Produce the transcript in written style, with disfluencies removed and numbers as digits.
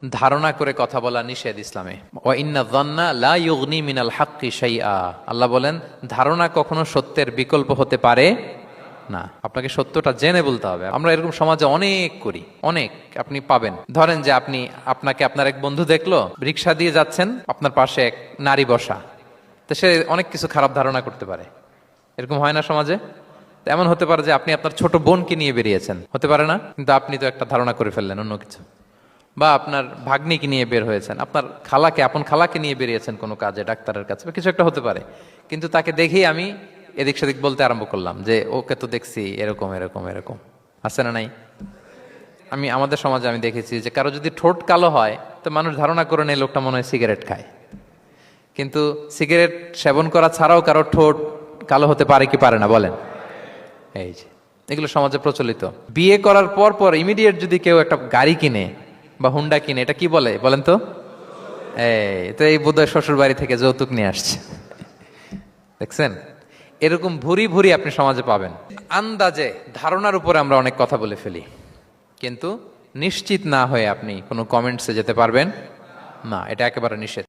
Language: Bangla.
ধারণা করে কথা বলা নিষেধ ইসলামে। ওয়া ইন্না যান্না লা ইউগনি মিনাল হাক্কি শাইআ, আল্লাহ বলেন ধারণা কখনো সত্যের বিকল্প হতে পারে না। আপনাকে সত্যটা জেনে বলতে হবে। আমরা এরকম সমাজে অনেক করি, অনেক আপনি পাবেন। ধরেন যে আপনাকে আপনার এক বন্ধু দেখলো, রিক্সা দিয়ে যাচ্ছেন, আপনার পাশে এক নারী বসা, তো সে অনেক কিছু খারাপ ধারণা করতে পারে। এরকম হয় না সমাজে? এমন হতে পারে যে আপনি আপনার ছোট বোনকে নিয়ে বেরিয়েছেন, হতে পারে না? কিন্তু আপনি তো একটা ধারণা করে ফেললেন অন্য কিছু। বা আপনার ভাগ্নিকে নিয়ে বের হয়েছেন, আপনার খালাকে, আপন খালাকে নিয়ে বেরিয়েছেন কোনো কাজে, ডাক্তারের কাছে বা কিছু একটা হতে পারে। কিন্তু তাকে দেখেই আমি এদিক সেদিক বলতে আরম্ভ করলাম যে ওকে তো দেখছি এরকম এরকম এরকম। আছে না নাই? আমাদের সমাজে আমি দেখেছি যে কারো যদি ঠোঁট কালো হয় তো মানুষ ধারণা করে নেয় লোকটা মনে হয় সিগারেট খায়। কিন্তু সিগারেট সেবন করা ছাড়াও কারো ঠোঁট কালো হতে পারে কি পারে না বলেন? এই যে এগুলো সমাজে প্রচলিত। বিয়ে করার পর পর ইমিডিয়েট যদি কেউ একটা গাড়ি কিনে বা হুন্ডা কিনে, এটা কি বলে বলেন তো? এই বোধহয় শ্বশুর বাড়ি থেকে যৌতুক নিয়ে আসছে। দেখছেন, এরকম ভুরি ভুরি আপনি সমাজে পাবেন। আন্দাজে ধারণার উপরে আমরা অনেক কথা বলে ফেলি, কিন্তু নিশ্চিত না হয়ে আপনি কোনো কমেন্টসে যেতে পারবেন না, এটা একেবারে নিষেধ।